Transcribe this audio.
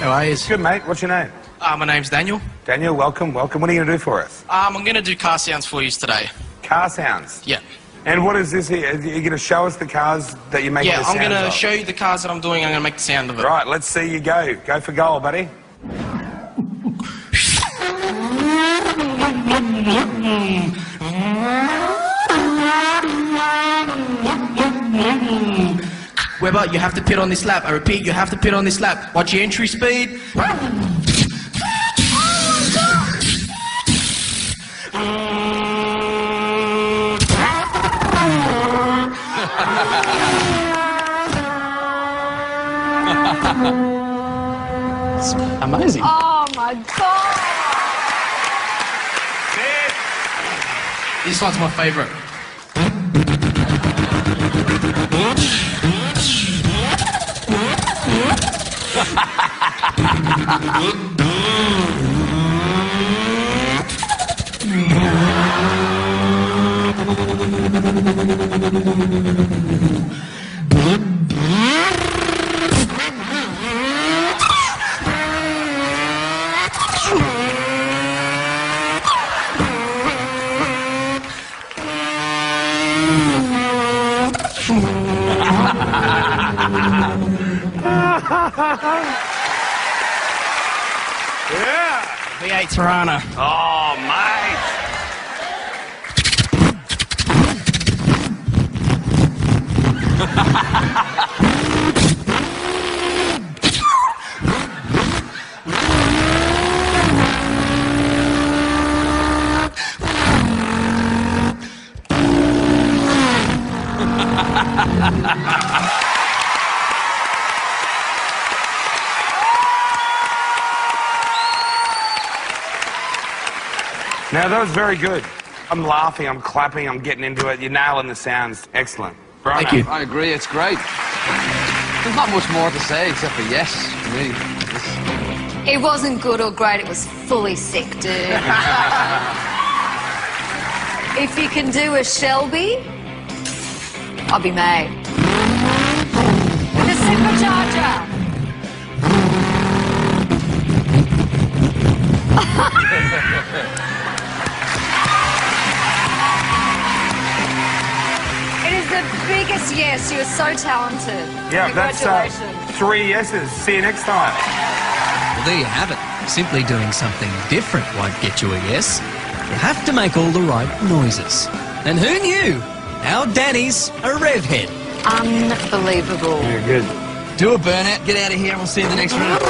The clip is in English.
How are you? Good, mate. What's your name? My name's Daniel. Daniel, welcome, welcome. What are you going to do for us? I'm going to do car sounds for you today. Car sounds? Yeah. And what is this here? Are you going to show us the cars that you're making the sounds of? Yeah, I'm going to show you the cars that I'm doing. I'm going to make the sound of it. Right, let's see you go. Go for goal, buddy. Webber, you have to pit on this lap. I repeat, you have to pit on this lap. Watch your entry speed. It's amazing. Oh my God! This one's my favourite. Yeah. V8 Tirana. Oh, mate. Now, that was very good. I'm laughing, I'm clapping, I'm getting into it. You're nailing the sounds. Excellent. Right. Thank you. I agree, it's great. There's not much more to say except for yes, really. It wasn't good or great, it was fully sick, dude. If you can do a Shelby, I'll be made. With a supercharger. It is the biggest yes. You are so talented. Yeah, that's Congratulations. 3 yeses. See you next time. Well, there you have it. Simply doing something different won't get you a yes. You have to make all the right noises. And who knew? Our Danny's a rev head. Unbelievable. Yeah, good. Do a burnout, get out of here, and we'll see you in the next round.